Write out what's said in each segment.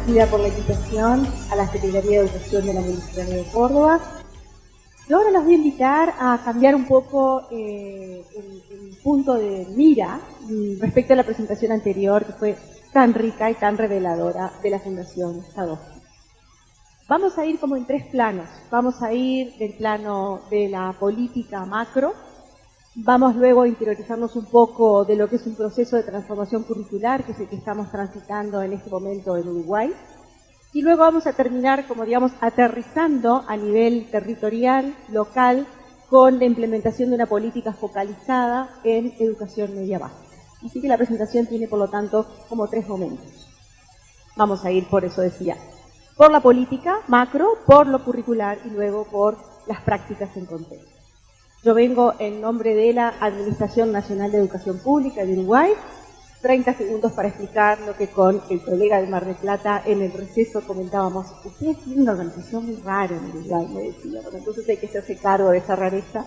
agradecida por la invitación a la Secretaría de Educación de la Municipalidad de Córdoba. Yo ahora los voy a invitar a cambiar un poco el punto de mira respecto a la presentación anterior, que fue tan rica y tan reveladora de la Fundación Sadowski. Vamos a ir como en tres planos. Vamos a ir del plano de la política macro. Vamos luego a interiorizarnos un poco de lo que es un proceso de transformación curricular, que es el que estamos transitando en este momento en Uruguay. Y luego vamos a terminar, como digamos, aterrizando a nivel territorial, local, con la implementación de una política focalizada en educación media básica. Así que la presentación tiene, por lo tanto, como tres momentos. Vamos a ir, por eso decía, por la política macro, por lo curricular y luego por las prácticas en contexto. Yo vengo en nombre de la Administración Nacional de Educación Pública de Uruguay. 30 segundos para explicar lo que con el colega de Mar del Plata en el receso comentábamos. Ustedes tienen una organización muy rara en Uruguay, me decía, porque entonces hay que hacerse cargo de esa rareza.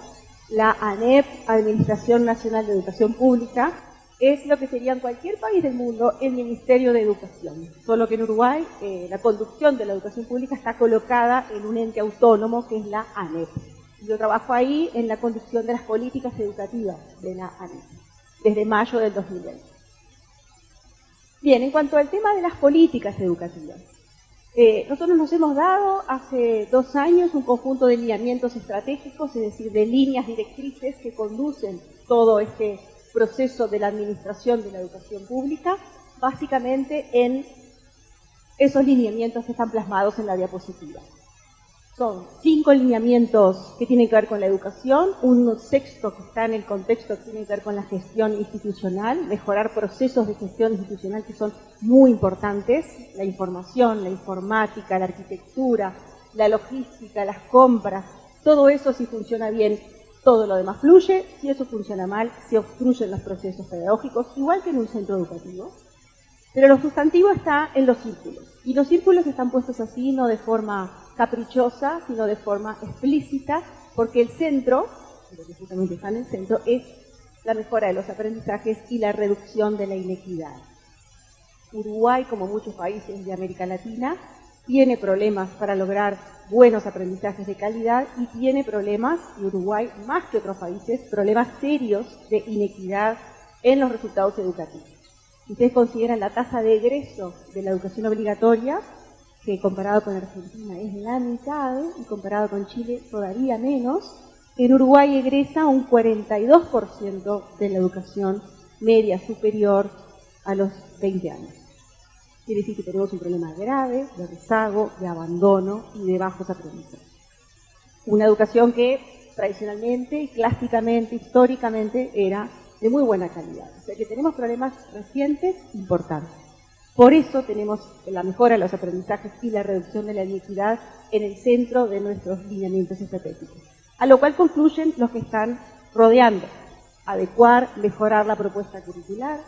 La ANEP, Administración Nacional de Educación Pública, es lo que sería en cualquier país del mundo el Ministerio de Educación. Solo que en Uruguay la conducción de la educación pública está colocada en un ente autónomo que es la ANEP. Yo trabajo ahí en la conducción de las políticas educativas de la ANEP, desde mayo del 2020. Bien, en cuanto al tema de las políticas educativas, nosotros nos hemos dado hace 2 años un conjunto de lineamientos estratégicos, es decir, de líneas directrices que conducen todo este proceso de la administración de la educación pública. Básicamente en esos lineamientos que están plasmados en la diapositiva. Son 5 lineamientos que tienen que ver con la educación, un sexto que está en el contexto que tiene que ver con la gestión institucional, mejorar procesos de gestión institucional que son muy importantes, la información, la informática, la arquitectura, la logística, las compras, todo eso si funciona bien, todo lo demás fluye. Si eso funciona mal, se obstruyen los procesos pedagógicos, igual que en un centro educativo. Pero lo sustantivo está en los círculos, y los círculos están puestos así, no de forma caprichosa, sino de forma explícita, porque el centro, lo que justamente está en el centro, es la mejora de los aprendizajes y la reducción de la inequidad. Uruguay, como muchos países de América Latina, tiene problemas para lograr buenos aprendizajes de calidad y tiene problemas, y Uruguay, más que otros países, problemas serios de inequidad en los resultados educativos. Ustedes consideran la tasa de egreso de la educación obligatoria, que comparado con Argentina es la mitad y comparado con Chile todavía menos. En Uruguay egresa un 42% de la educación media superior a los 20 años. Quiere decir que tenemos un problema grave de rezago, de abandono y de bajos aprendizajes. Una educación que tradicionalmente, clásicamente, históricamente era de muy buena calidad. O sea que tenemos problemas recientes importantes. Por eso tenemos la mejora de los aprendizajes y la reducción de la inequidad en el centro de nuestros lineamientos estratégicos. A lo cual concluyen los que están rodeando. Adecuar, mejorar la propuesta curricular,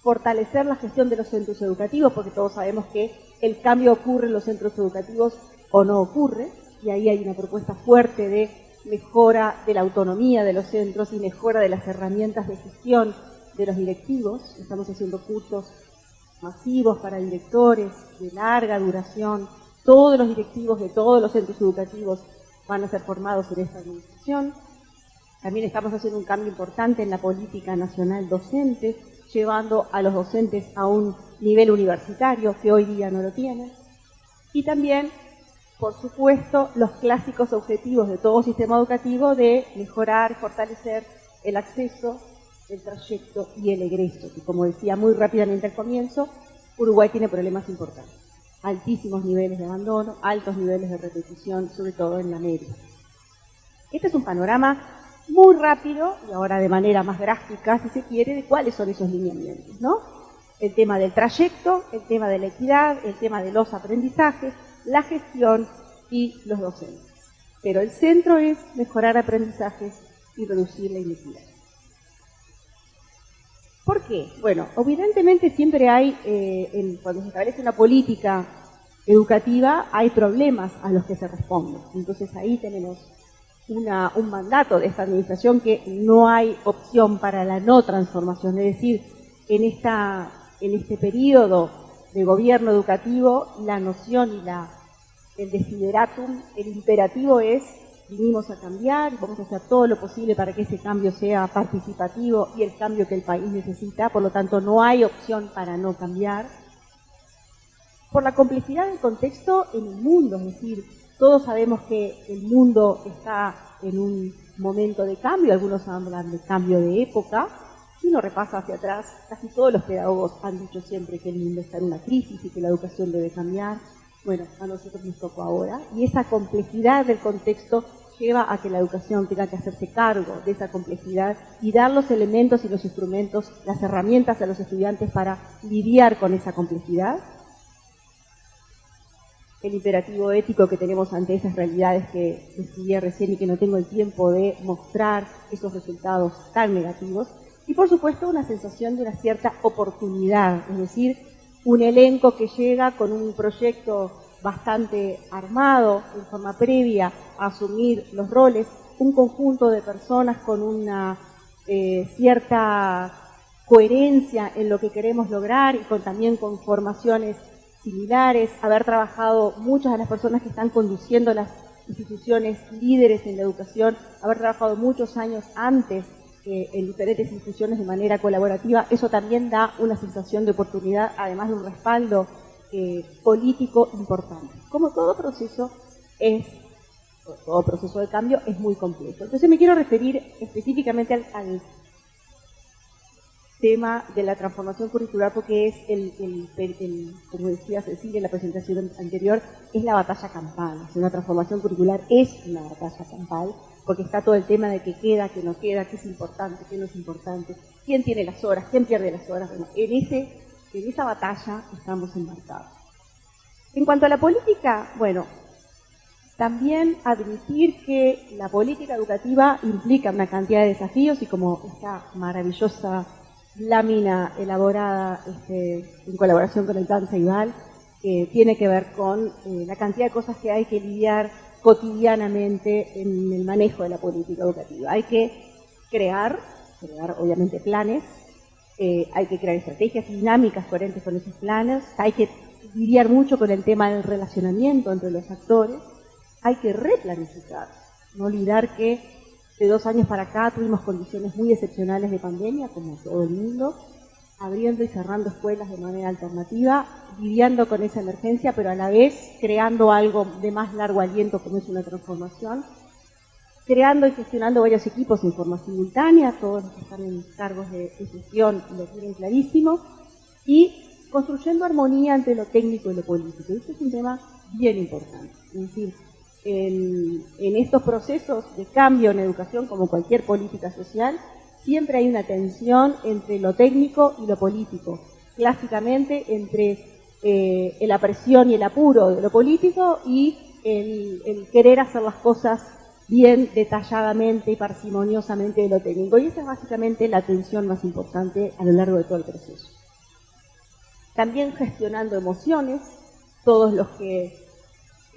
fortalecer la gestión de los centros educativos, porque todos sabemos que el cambio ocurre en los centros educativos o no ocurre, y ahí hay una propuesta fuerte de mejora de la autonomía de los centros y mejora de las herramientas de gestión de los directivos. Estamos haciendo cursos masivos para directores de larga duración. Todos los directivos de todos los centros educativos van a ser formados en esta administración. También estamos haciendo un cambio importante en la política nacional docente, llevando a los docentes a un nivel universitario que hoy día no lo tienen. Y también, por supuesto, los clásicos objetivos de todo sistema educativo de mejorar, fortalecer el acceso, el trayecto y el egreso, que como decía muy rápidamente al comienzo, Uruguay tiene problemas importantes. Altísimos niveles de abandono, altos niveles de repetición, sobre todo en la media. Este es un panorama muy rápido, y ahora de manera más gráfica, si se quiere, de cuáles son esos lineamientos, ¿no? El tema del trayecto, el tema de la equidad, el tema de los aprendizajes, la gestión y los docentes. Pero el centro es mejorar aprendizajes y reducir la inequidad. ¿Por qué? Bueno, evidentemente siempre hay, cuando se establece una política educativa, hay problemas a los que se responde. Entonces ahí tenemos un mandato de esta administración que no hay opción para la no transformación. Es decir, en este periodo de gobierno educativo, la noción y el desideratum, el imperativo es: vinimos a cambiar y vamos a hacer todo lo posible para que ese cambio sea participativo y el cambio que el país necesita, por lo tanto no hay opción para no cambiar. Por la complejidad del contexto en el mundo, es decir, todos sabemos que el mundo está en un momento de cambio, algunos hablan de cambio de época. Si uno repasa hacia atrás, casi todos los pedagogos han dicho siempre que el mundo está en una crisis y que la educación debe cambiar. Bueno, a nosotros nos tocó ahora, y esa complejidad del contexto lleva a que la educación tenga que hacerse cargo de esa complejidad y dar los elementos y los instrumentos, las herramientas a los estudiantes para lidiar con esa complejidad. El imperativo ético que tenemos ante esas realidades que describí recién y que no tengo el tiempo de mostrar esos resultados tan negativos. Y por supuesto una sensación de una cierta oportunidad, es decir, un elenco que llega con un proyecto bastante armado en forma previa a asumir los roles, un conjunto de personas con una cierta coherencia en lo que queremos lograr y también con formaciones similares, haber trabajado muchas de las personas que están conduciendo las instituciones líderes en la educación, haber trabajado muchos años antes en diferentes instituciones de manera colaborativa, eso también da una sensación de oportunidad, además de un respaldo político importante. Como todo proceso de cambio es muy complejo. Entonces me quiero referir específicamente al tema de la transformación curricular, porque es como decía Cecilia en la presentación anterior, es la batalla campal. O sea, una transformación curricular es una batalla campal, porque está todo el tema de qué queda, qué no queda, qué es importante, qué no es importante, quién tiene las horas, quién pierde las horas. Bueno, en esa batalla estamos embarcados. En cuanto a la política, bueno, también admitir que la política educativa implica una cantidad de desafíos y como esta maravillosa lámina elaborada en colaboración con el TAN Ceibal, tiene que ver con la cantidad de cosas que hay que lidiar cotidianamente en el manejo de la política educativa. Hay que crear obviamente planes, hay que crear estrategias dinámicas coherentes con esos planes, hay que lidiar mucho con el tema del relacionamiento entre los actores, hay que replanificar, no olvidar que de 2 años para acá tuvimos condiciones muy excepcionales de pandemia, como todo el mundo, abriendo y cerrando escuelas de manera alternativa, lidiando con esa emergencia, pero a la vez creando algo de más largo aliento como es una transformación, creando y gestionando varios equipos en forma simultánea, todos los que están en cargos de gestión lo tienen clarísimo, y construyendo armonía entre lo técnico y lo político. Este es un tema bien importante, es decir, en estos procesos de cambio en educación, como cualquier política social, siempre hay una tensión entre lo técnico y lo político. Clásicamente entre la presión y el apuro de lo político y el querer hacer las cosas bien detalladamente y parsimoniosamente de lo técnico. Y esa es básicamente la tensión más importante a lo largo de todo el proceso. También gestionando emociones, todos los que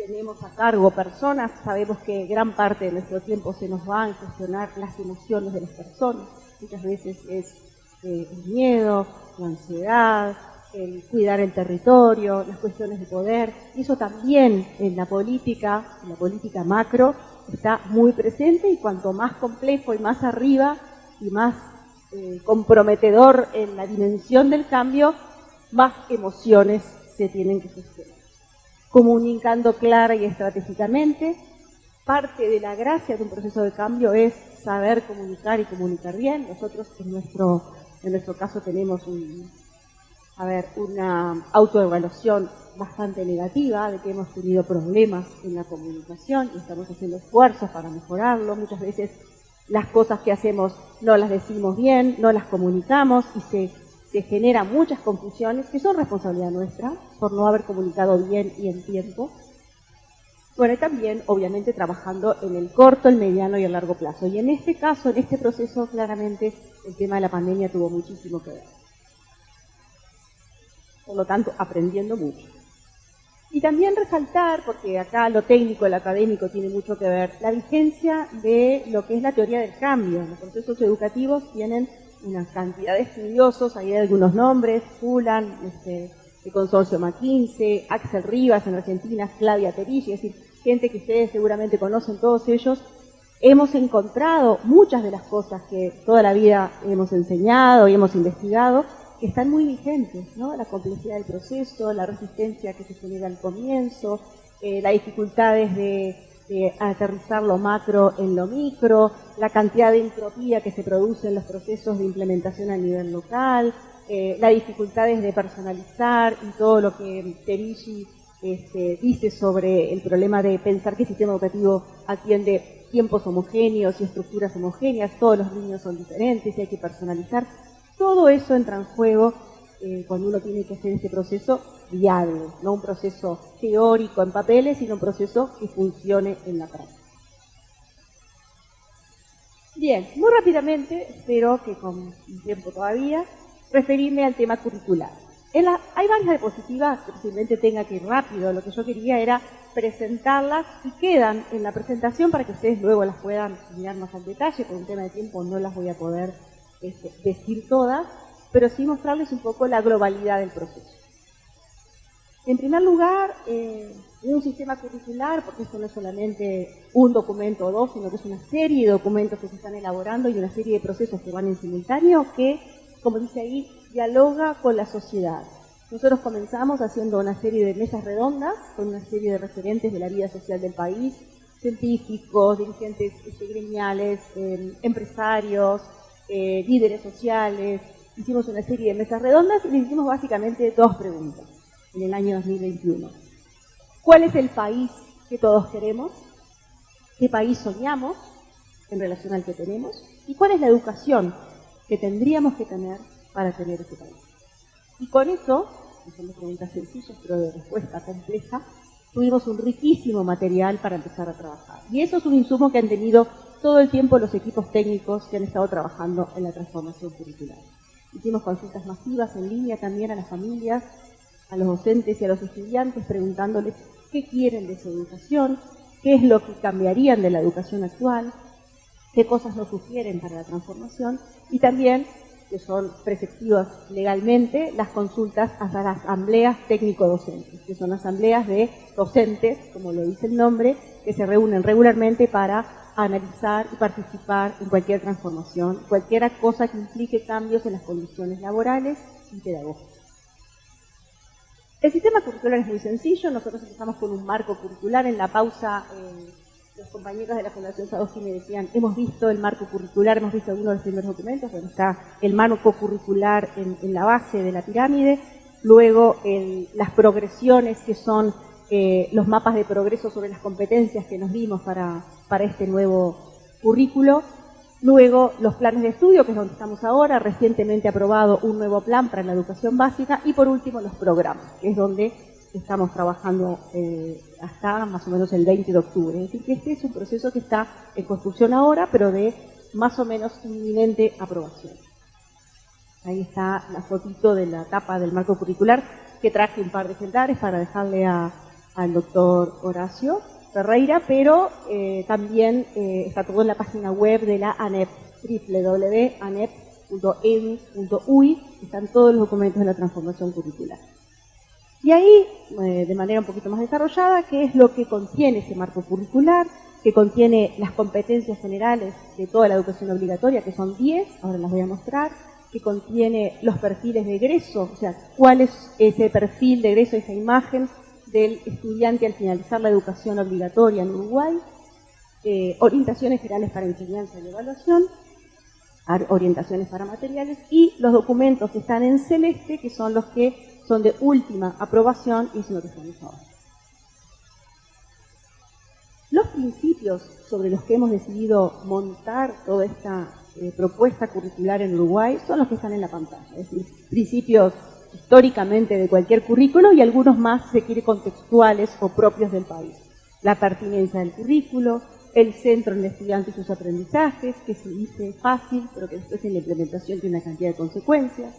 tenemos a cargo personas, sabemos que gran parte de nuestro tiempo se nos va a gestionar las emociones de las personas. Muchas veces es el miedo, la ansiedad, el cuidar el territorio, las cuestiones de poder. Y eso también en la política macro, está muy presente, y cuanto más complejo y más arriba y más comprometedor en la dimensión del cambio, más emociones se tienen que gestionar. Comunicando clara y estratégicamente. Parte de la gracia de un proceso de cambio es saber comunicar y comunicar bien. Nosotros en nuestro caso tenemos una autoevaluación bastante negativa de que hemos tenido problemas en la comunicación y estamos haciendo esfuerzos para mejorarlo. Muchas veces las cosas que hacemos no las decimos bien, no las comunicamos y se generan muchas confusiones que son responsabilidad nuestra por no haber comunicado bien y en tiempo. Bueno, y también, obviamente, trabajando en el corto, el mediano y el largo plazo. Y en este caso, en este proceso, claramente, el tema de la pandemia tuvo muchísimo que ver. Por lo tanto, aprendiendo mucho. Y también resaltar, porque acá lo técnico, lo académico tiene mucho que ver, la vigencia de lo que es la teoría del cambio. Los procesos educativos tienen una cantidad de estudiosos, hay algunos nombres, Fulan, el consorcio McKinsey, Axel Rivas en Argentina, Flavia Perilli, es decir, gente que ustedes seguramente conocen, todos ellos. Hemos encontrado muchas de las cosas que toda la vida hemos enseñado y hemos investigado, que están muy vigentes, ¿no? La complejidad del proceso, la resistencia que se genera al comienzo, las dificultades de aterrizar lo macro en lo micro, la cantidad de entropía que se produce en los procesos de implementación a nivel local, las dificultades de personalizar y todo lo que Perilli dice sobre el problema de pensar que el sistema educativo atiende tiempos homogéneos y estructuras homogéneas, todos los niños son diferentes y hay que personalizar. Todo eso entra en juego cuando uno tiene que hacer este proceso viable, no un proceso teórico en papeles, sino un proceso que funcione en la práctica. Bien, muy rápidamente, espero que con un tiempo todavía, referirme al tema curricular. Hay varias diapositivas que posiblemente tenga que ir rápido, lo que yo quería era presentarlas y quedan en la presentación para que ustedes luego las puedan mirar más al detalle. Por un tema de tiempo no las voy a poder decir todas, pero sí mostrarles un poco la globalidad del proceso. En primer lugar, un sistema curricular, porque esto no es solamente un documento o dos, sino que es una serie de documentos que se están elaborando y una serie de procesos que van en simultáneo que, como dice ahí, dialoga con la sociedad. Nosotros comenzamos haciendo una serie de mesas redondas con una serie de referentes de la vida social del país, científicos, dirigentes gremiales, empresarios, líderes sociales. Hicimos una serie de mesas redondas y les hicimos básicamente dos preguntas en el año 2021. ¿Cuál es el país que todos queremos? ¿Qué país soñamos en relación al que tenemos? ¿Y cuál es la educación que tendríamos que tener para tener ese país? Y con eso, que son preguntas sencillas pero de respuesta compleja, tuvimos un riquísimo material para empezar a trabajar. Y eso es un insumo que han tenido todo el tiempo los equipos técnicos que han estado trabajando en la transformación curricular. Hicimos consultas masivas en línea también a las familias, a los docentes y a los estudiantes, preguntándoles qué quieren de su educación, qué es lo que cambiarían de la educación actual, qué cosas nos sugieren para la transformación, y también, que son preceptivas legalmente, las consultas hasta las asambleas técnico-docentes, que son asambleas de docentes, como lo dice el nombre, que se reúnen regularmente para analizar y participar en cualquier transformación, cualquier cosa que implique cambios en las condiciones laborales y pedagógicas. El sistema curricular es muy sencillo. Nosotros empezamos con un marco curricular. En la pausa, los compañeros de la Fundación Sadowski me decían, hemos visto el marco curricular, hemos visto algunos de los primeros documentos. Bueno, está el marco curricular en la base de la pirámide. Luego, las progresiones, que son los mapas de progreso sobre las competencias que nos dimos para este nuevo currículo. Luego, los planes de estudio, que es donde estamos ahora, recientemente aprobado un nuevo plan para la educación básica. Y por último, los programas, que es donde estamos trabajando hasta más o menos el 20 de octubre. Es decir, que este es un proceso que está en construcción ahora, pero de más o menos inminente aprobación. Ahí está la fotito de la tapa del marco curricular, que traje un par de ejemplares para dejarle al doctor Horacio Ferreira, pero también está todo en la página web de la ANEP, www.anep.edu.uy, están todos los documentos de la transformación curricular. Y ahí, de manera un poquito más desarrollada, ¿qué es lo que contiene este marco curricular? Que contiene las competencias generales de toda la educación obligatoria, que son 10, ahora las voy a mostrar, que contiene los perfiles de egreso, o sea, cuál es ese perfil de egreso, esa imagen del estudiante al finalizar la educación obligatoria en Uruguay, orientaciones generales para enseñanza y evaluación, orientaciones para materiales, y los documentos que están en celeste, que son los que son de última aprobación, y es lo que estamos ahora. Los principios sobre los que hemos decidido montar toda esta propuesta curricular en Uruguay son los que están en la pantalla, es decir, principios históricamente de cualquier currículo y algunos más, si se quiere, contextuales o propios del país. La pertinencia del currículo, el centro en el estudiante y sus aprendizajes, que se dice fácil, pero que después en la implementación tiene una cantidad de consecuencias.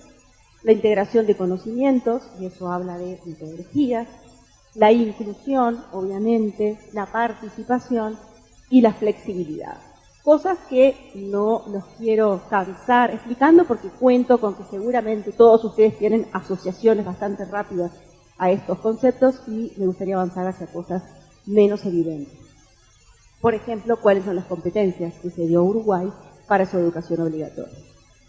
La integración de conocimientos, y eso habla de metodologías. La inclusión, obviamente, la participación y la flexibilidad. Cosas que no los quiero cansar explicando porque cuento con que seguramente todos ustedes tienen asociaciones bastante rápidas a estos conceptos y me gustaría avanzar hacia cosas menos evidentes. Por ejemplo, cuáles son las competencias que se dio Uruguay para su educación obligatoria.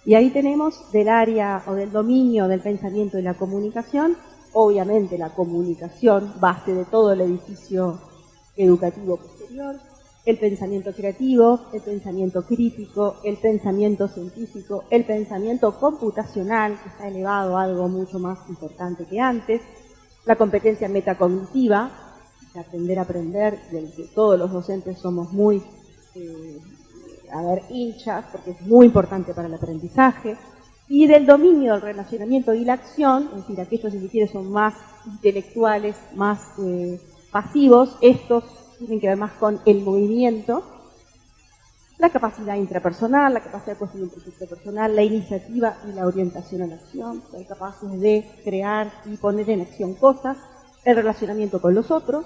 Y ahí tenemos del área o del dominio del pensamiento y la comunicación, obviamente la comunicación, base de todo el edificio educativo posterior, el pensamiento creativo, el pensamiento crítico, el pensamiento científico, el pensamiento computacional, que está elevado a algo mucho más importante que antes, la competencia metacognitiva, de aprender a aprender, del que todos los docentes somos muy hinchas, porque es muy importante para el aprendizaje, y del dominio del relacionamiento y la acción, es decir, aquellos, si se quiere, son más intelectuales, más pasivos, estos tienen que ver más con el movimiento, la capacidad intrapersonal, la capacidad de construir un proyecto personal, la iniciativa y la orientación a la acción, ser capaces de crear y poner en acción cosas, el relacionamiento con los otros,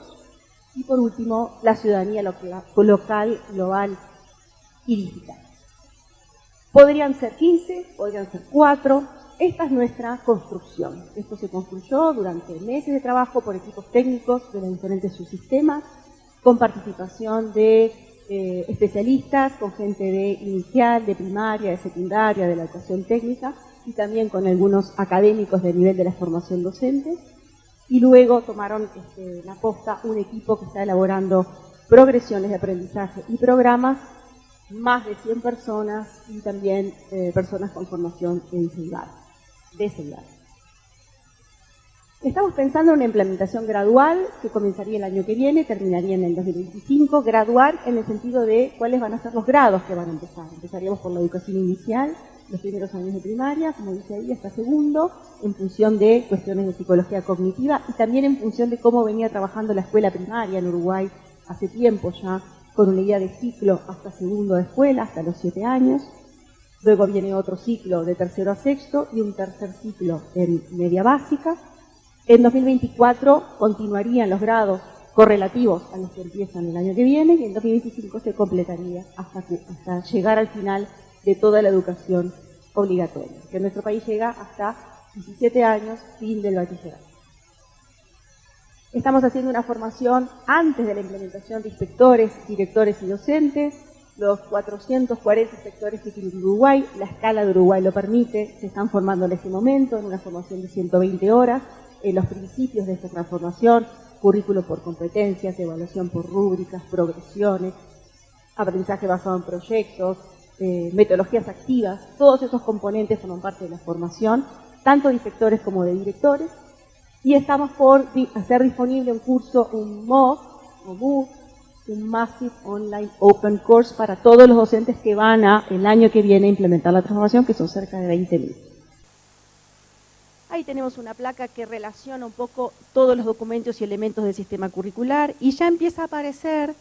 y por último, la ciudadanía local, global y digital. Podrían ser 15, podrían ser 4. Esta es nuestra construcción. Esto se construyó durante meses de trabajo por equipos técnicos de los diferentes subsistemas, con participación de especialistas, con gente de inicial, de primaria, de secundaria, de la educación técnica, y también con algunos académicos de nivel de la formación docente. Y luego tomaron la posta un equipo que está elaborando progresiones de aprendizaje y programas, más de 100 personas y también personas con formación de celular. Estamos pensando en una implementación gradual que comenzaría el año que viene, terminaría en el 2025, gradual en el sentido de cuáles van a ser los grados que van a empezar. Empezaríamos por la educación inicial, los primeros años de primaria, como dice ahí, hasta segundo, en función de cuestiones de psicología cognitiva y también en función de cómo venía trabajando la escuela primaria en Uruguay hace tiempo ya, con una idea de ciclo hasta segundo de escuela, hasta los 7 años. Luego viene otro ciclo de tercero a sexto y un tercer ciclo en media básica. En 2024 continuarían los grados correlativos a los que empiezan el año que viene y en 2025 se completaría hasta llegar al final de toda la educación obligatoria, que en nuestro país llega hasta 17 años, fin del bachillerato. Estamos haciendo una formación antes de la implementación de inspectores, directores y docentes. Los 440 inspectores que tiene Uruguay, la escala de Uruguay lo permite, se están formando en este momento en una formación de 120 horas. Los principios de esta transformación, currículo por competencias, evaluación por rúbricas, progresiones, aprendizaje basado en proyectos, metodologías activas, todos esos componentes forman parte de la formación, tanto de inspectores como de directores. Y estamos por hacer disponible un curso, un MOOC, un Massive Online Open Course para todos los docentes que van el año que viene a implementar la transformación, que son cerca de 20.000. Ahí tenemos una placa que relaciona un poco todos los documentos y elementos del sistema curricular y ya empieza a aparecer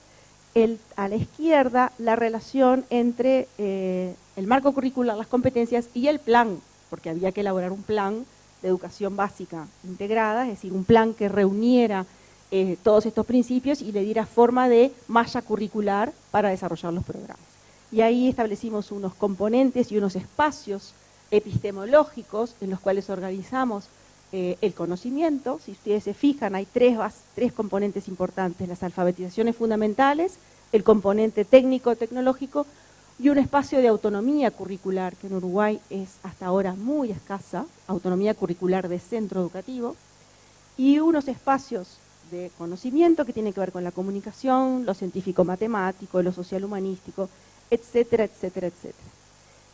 a la izquierda la relación entre el marco curricular, las competencias y el plan, porque había que elaborar un plan de educación básica integrada, es decir, un plan que reuniera todos estos principios y le diera forma de malla curricular para desarrollar los programas. Y ahí establecimos unos componentes y unos espacios epistemológicos en los cuales organizamos el conocimiento. Si ustedes se fijan, hay tres componentes importantes: las alfabetizaciones fundamentales, el componente técnico-tecnológico y un espacio de autonomía curricular, que en Uruguay es hasta ahora muy escasa, autonomía curricular de centro educativo, y unos espacios de conocimiento que tienen que ver con la comunicación, lo científico-matemático, lo social-humanístico, etcétera, etcétera, etcétera.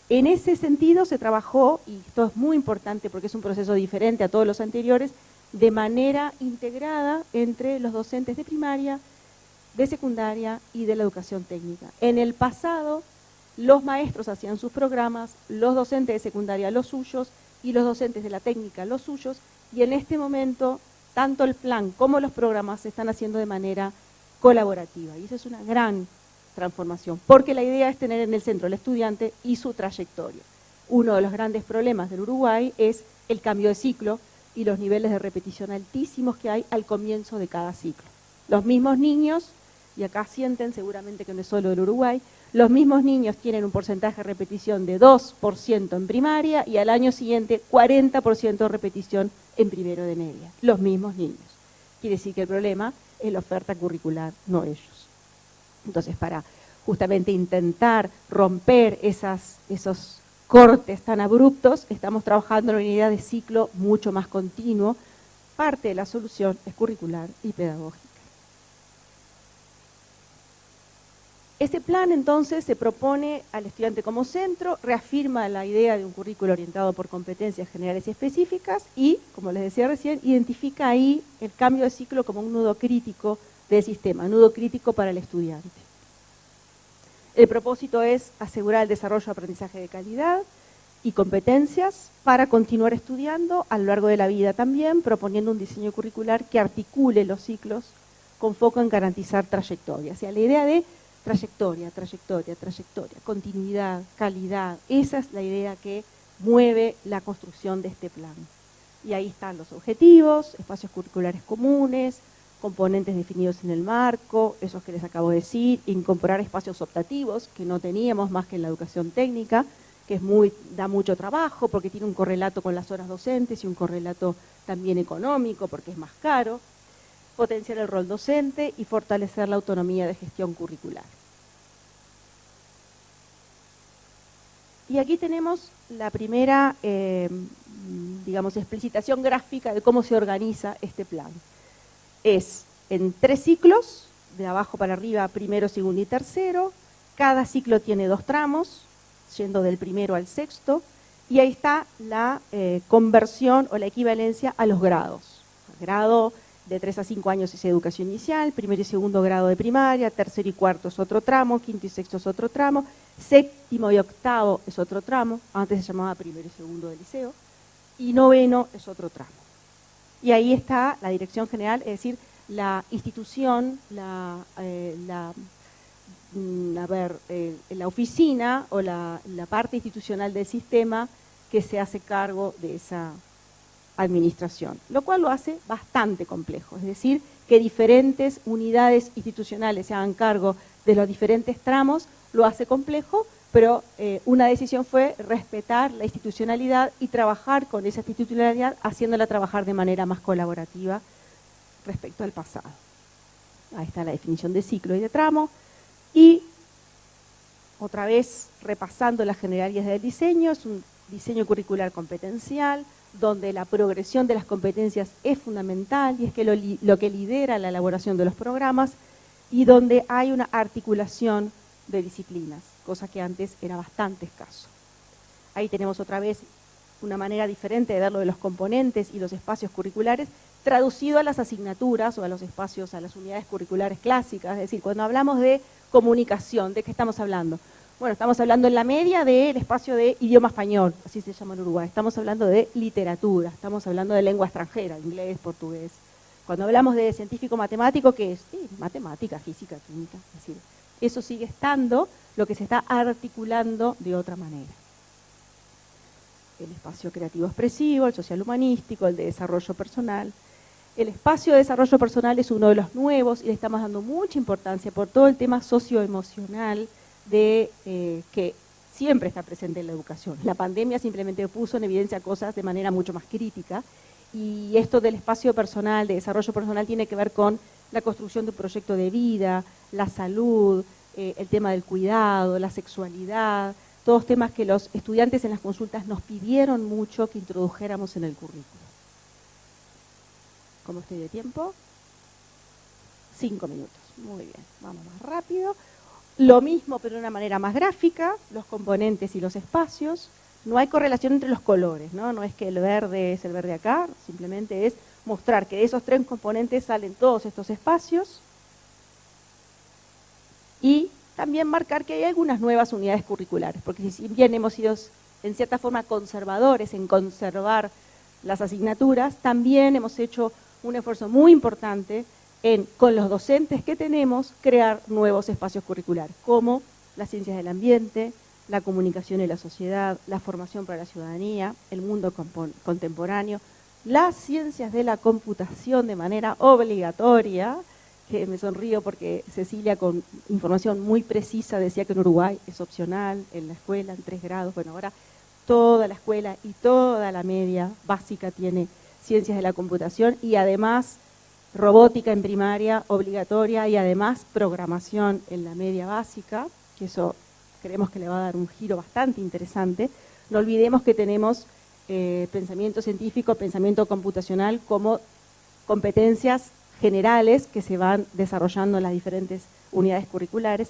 En ese sentido se trabajó, y esto es muy importante porque es un proceso diferente a todos los anteriores, de manera integrada entre los docentes de primaria, de secundaria y de la educación técnica. En el pasado, los maestros hacían sus programas, los docentes de secundaria los suyos y los docentes de la técnica los suyos, y en este momento tanto el plan como los programas se están haciendo de manera colaborativa, y esa es una gran transformación, porque la idea es tener en el centro al estudiante y su trayectoria. Uno de los grandes problemas del Uruguay es el cambio de ciclo y los niveles de repetición altísimos que hay al comienzo de cada ciclo. Los mismos niños, y acá sienten seguramente que no es solo del Uruguay, Los mismos niños tienen un porcentaje de repetición de 2% en primaria y al año siguiente 40% de repetición en primero de media. Los mismos niños. Quiere decir que el problema es la oferta curricular, no ellos. Entonces, para justamente intentar romper esos cortes tan abruptos, estamos trabajando en una idea de ciclo mucho más continuo. Parte de la solución es curricular y pedagógica. Ese plan entonces se propone al estudiante como centro, reafirma la idea de un currículo orientado por competencias generales y específicas y, como les decía recién, identifica ahí el cambio de ciclo como un nudo crítico del sistema, nudo crítico para el estudiante. El propósito es asegurar el desarrollo de aprendizaje de calidad y competencias para continuar estudiando a lo largo de la vida también, proponiendo un diseño curricular que articule los ciclos con foco en garantizar trayectoria. O sea, la idea de trayectoria, continuidad, calidad, esa es la idea que mueve la construcción de este plan. Y ahí están los objetivos, espacios curriculares comunes, componentes definidos en el marco, esos que les acabo de decir, incorporar espacios optativos que no teníamos más que en la educación técnica, que da mucho trabajo porque tiene un correlato con las horas docentes y un correlato también económico porque es más caro. Potenciar el rol docente y fortalecer la autonomía de gestión curricular. Y aquí tenemos la primera, digamos, explicitación gráfica de cómo se organiza este plan. Es en 3 ciclos, de abajo para arriba, primero, segundo y tercero. Cada ciclo tiene 2 tramos, yendo del primero al sexto, y ahí está la conversión o la equivalencia a los grados. Grado de 3 a 5 años es educación inicial, primero y segundo grado de primaria, tercero y cuarto es otro tramo, quinto y sexto es otro tramo, séptimo y octavo es otro tramo, antes se llamaba primero y segundo de liceo, y noveno es otro tramo. Y ahí está la dirección general, es decir, la institución, la oficina o la parte institucional del sistema que se hace cargo de esa administración, lo cual lo hace bastante complejo, es decir, que diferentes unidades institucionales se hagan cargo de los diferentes tramos, lo hace complejo, pero una decisión fue respetar la institucionalidad y trabajar con esa institucionalidad, haciéndola trabajar de manera más colaborativa respecto al pasado. Ahí está la definición de ciclo y de tramo, y otra vez repasando las generalidades del diseño, es un diseño curricular competencial, donde la progresión de las competencias es fundamental y es que lo que lidera la elaboración de los programas y donde hay una articulación de disciplinas, cosa que antes era bastante escaso. Ahí tenemos otra vez una manera diferente de ver lo de los componentes y los espacios curriculares traducido a las asignaturas o a los espacios, a las unidades curriculares clásicas, es decir, cuando hablamos de comunicación, ¿de qué estamos hablando? Bueno, estamos hablando en la media del espacio de idioma español, así se llama en Uruguay. Estamos hablando de literatura, estamos hablando de lengua extranjera, inglés, portugués. Cuando hablamos de científico matemático, ¿qué es? Sí, matemática, física, química. Es decir, eso sigue estando, lo que se está articulando de otra manera. El espacio creativo expresivo, el social humanístico, el de desarrollo personal. El espacio de desarrollo personal es uno de los nuevos y le estamos dando mucha importancia por todo el tema socioemocional, que siempre está presente en la educación. La pandemia simplemente puso en evidencia cosas de manera mucho más crítica y esto del espacio personal, de desarrollo personal, tiene que ver con la construcción de un proyecto de vida, la salud, el tema del cuidado, la sexualidad, todos temas que los estudiantes en las consultas nos pidieron mucho que introdujéramos en el currículo. ¿Cómo estoy de tiempo? 5 minutos. Muy bien, vamos más rápido. Lo mismo, pero de una manera más gráfica, los componentes y los espacios. No hay correlación entre los colores, ¿no? No es que el verde es el verde acá, simplemente es mostrar que de esos 3 componentes salen todos estos espacios. Y también marcar que hay algunas nuevas unidades curriculares, porque si bien hemos sido en cierta forma conservadores en conservar las asignaturas, también hemos hecho un esfuerzo muy importante en, con los docentes que tenemos, crear nuevos espacios curriculares, como las ciencias del ambiente, la comunicación y la sociedad, la formación para la ciudadanía, el mundo contemporáneo, las ciencias de la computación de manera obligatoria, que me sonrío porque Cecilia, con información muy precisa, decía que en Uruguay es opcional en la escuela, en 3 grados. Bueno, ahora toda la escuela y toda la media básica tiene ciencias de la computación y además robótica en primaria obligatoria y además programación en la media básica, que eso creemos que le va a dar un giro bastante interesante. No olvidemos que tenemos pensamiento científico, pensamiento computacional como competencias generales que se van desarrollando en las diferentes unidades curriculares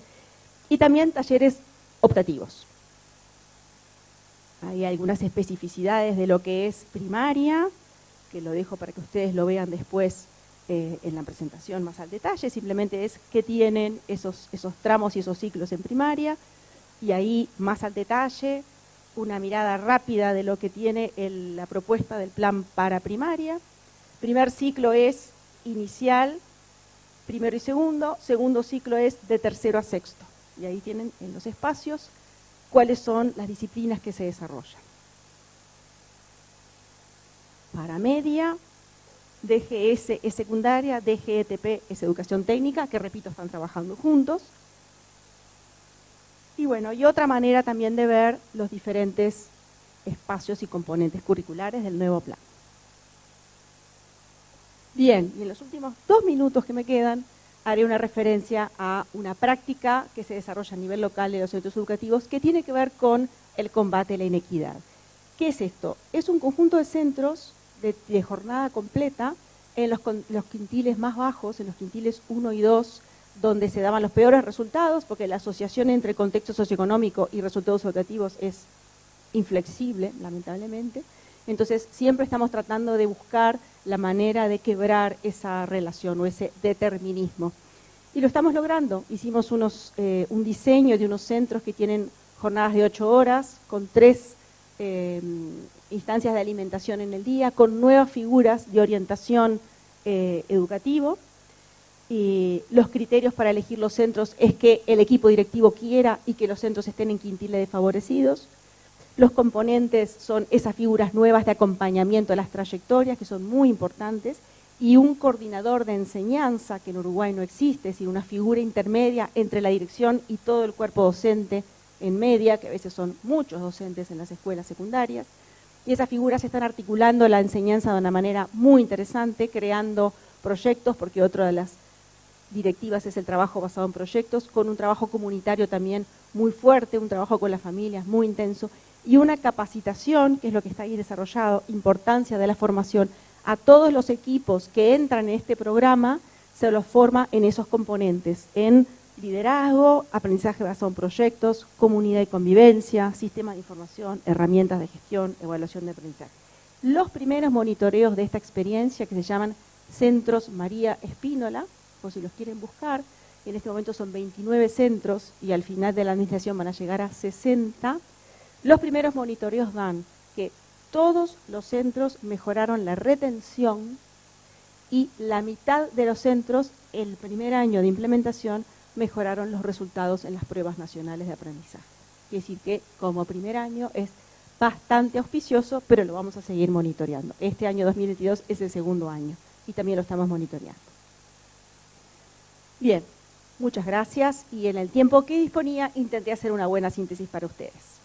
y también talleres optativos. Hay algunas especificidades de lo que es primaria, que lo dejo para que ustedes lo vean después en la presentación más al detalle. Simplemente es qué tienen esos tramos y esos ciclos en primaria, y ahí más al detalle, una mirada rápida de lo que tiene la propuesta del plan para primaria. Primer ciclo es inicial, primero y segundo ciclo es de tercero a sexto, y ahí tienen en los espacios cuáles son las disciplinas que se desarrollan. Para media, DGS es secundaria, DGETP es educación técnica, que repito, están trabajando juntos. Y bueno, y otra manera también de ver los diferentes espacios y componentes curriculares del nuevo plan. Bien, y en los últimos 2 minutos que me quedan, haré una referencia a una práctica que se desarrolla a nivel local de los centros educativos que tiene que ver con el combate a la inequidad. ¿Qué es esto? Es un conjunto de centros de jornada completa en los quintiles más bajos, en los quintiles 1 y 2, donde se daban los peores resultados, porque la asociación entre contexto socioeconómico y resultados educativos es inflexible, lamentablemente. Entonces, siempre estamos tratando de buscar la manera de quebrar esa relación o ese determinismo. Y lo estamos logrando. Hicimos un diseño de unos centros que tienen jornadas de 8 horas, con 3 instancias de alimentación en el día, con nuevas figuras de orientación educativo. Y los criterios para elegir los centros es que el equipo directivo quiera y que los centros estén en quintiles desfavorecidos. Los componentes son esas figuras nuevas de acompañamiento a las trayectorias, que son muy importantes, y un coordinador de enseñanza, que en Uruguay no existe, sino una figura intermedia entre la dirección y todo el cuerpo docente en media, que a veces son muchos docentes en las escuelas secundarias. Y esas figuras están articulando la enseñanza de una manera muy interesante, creando proyectos, porque otra de las directivas es el trabajo basado en proyectos, con un trabajo comunitario también muy fuerte, un trabajo con las familias muy intenso, y una capacitación, que es lo que está ahí desarrollado, importancia de la formación, a todos los equipos que entran en este programa, se los forma en esos componentes, en liderazgo, aprendizaje basado en proyectos, comunidad y convivencia, sistema de información, herramientas de gestión, evaluación de aprendizaje. Los primeros monitoreos de esta experiencia, que se llaman Centros María Espínola, por si los quieren buscar, en este momento son 29 centros y al final de la administración van a llegar a 60. Los primeros monitoreos dan que todos los centros mejoraron la retención y la mitad de los centros, el primer año de implementación, mejoraron los resultados en las pruebas nacionales de aprendizaje. Quiere decir que como primer año es bastante auspicioso, pero lo vamos a seguir monitoreando. Este año 2022 es el segundo año y también lo estamos monitoreando. Bien, muchas gracias, y en el tiempo que disponía intenté hacer una buena síntesis para ustedes.